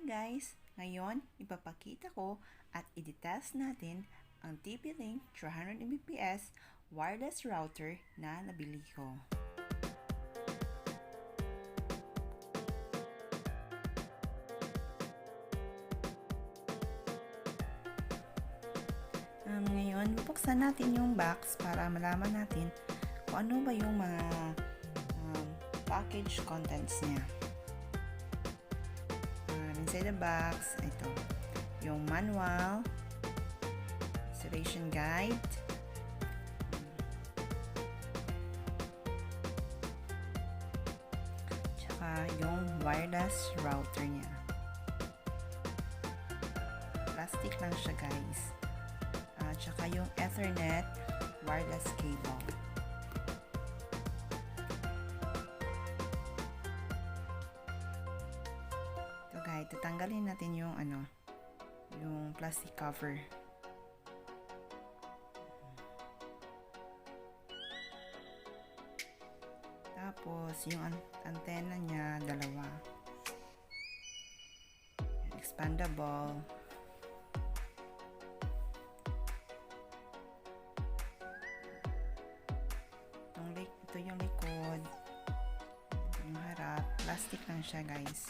guys! Ngayon, ipapakita ko at i-test natin ang TP-Link 300 Mbps wireless router na nabili ko. Ngayon, bubuksan natin yung box para malaman natin kung ano ba yung mga package contents niya. Inside the box, ito yung manual, installation guide, tsaka yung wireless router niya. Plastic lang siya guys. Tsaka yung Ethernet wireless cable. Ito guys, tatanggalin natin yung yung plastic cover. Tapos yung antenna niya dalawa. Expandable. Ito yung likod, ito yung harap. Plastic lang siya guys,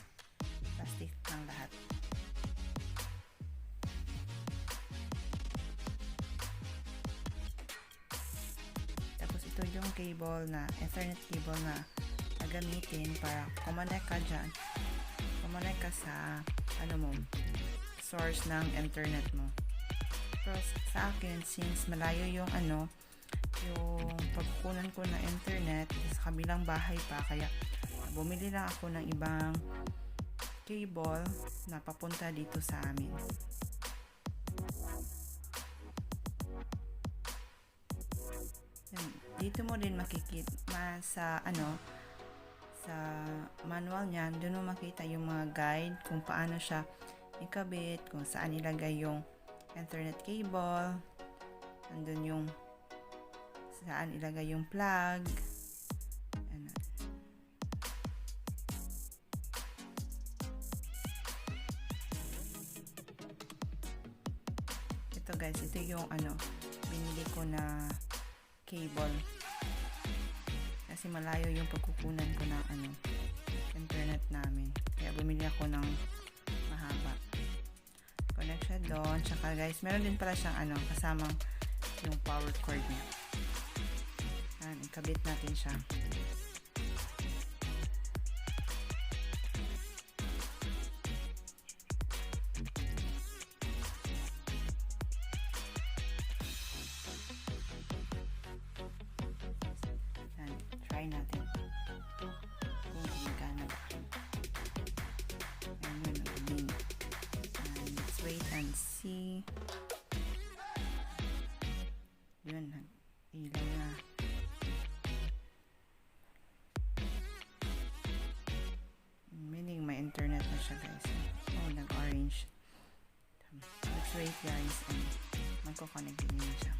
plastic lang lahat. Tapos ito yung cable na Ethernet cable na gagamitin para kumonect ka dyan, kumonect ka sa source ng internet mo. Pero sa akin, since malayo yung yung pagkukunan ko ng internet sa kabilang bahay pa, kaya bumili lang ako ng ibang cable na papunta dito sa amin. Dito mo din makikita sa sa manual niyan, doon mo makita yung mga guide kung paano siya ikabit, kung saan ilagay yung internet cable, andun yung saan ilagay yung plug. Ito guys, ito yung binili ko na cable kasi malayo yung pagkukunan ko ng internet namin, kaya bumili ako ng mahaba. Connect siya doon, tsaka guys meron din pala siyang kasamang yung power cord niya. Ikabit natin siya. Try natin kung gumagana ba. Let's wait and see. Yun, ilaw na. Meaning may internet na siya guys. Oh, nag-orange. Let's wait guys. Magko-connect din siya.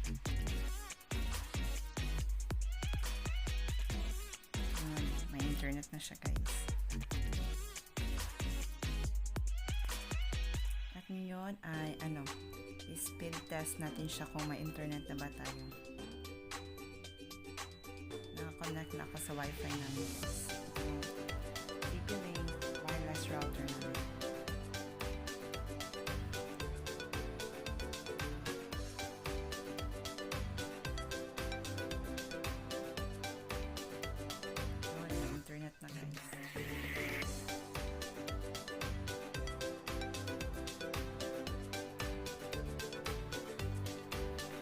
May internet na siya guys. At ngayon ay speed test natin siya kung may internet na ba tayo. Naka-connect na ako sa wifi namin guys. TP-Link wireless router namin. Internet na guys.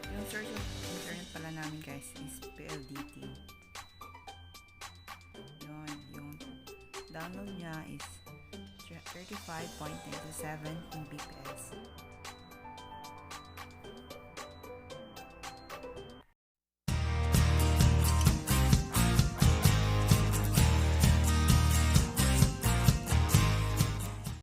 Yung source of internet pala namin guys is PLDT. Yun, yung download niya is 35.97 Mbps.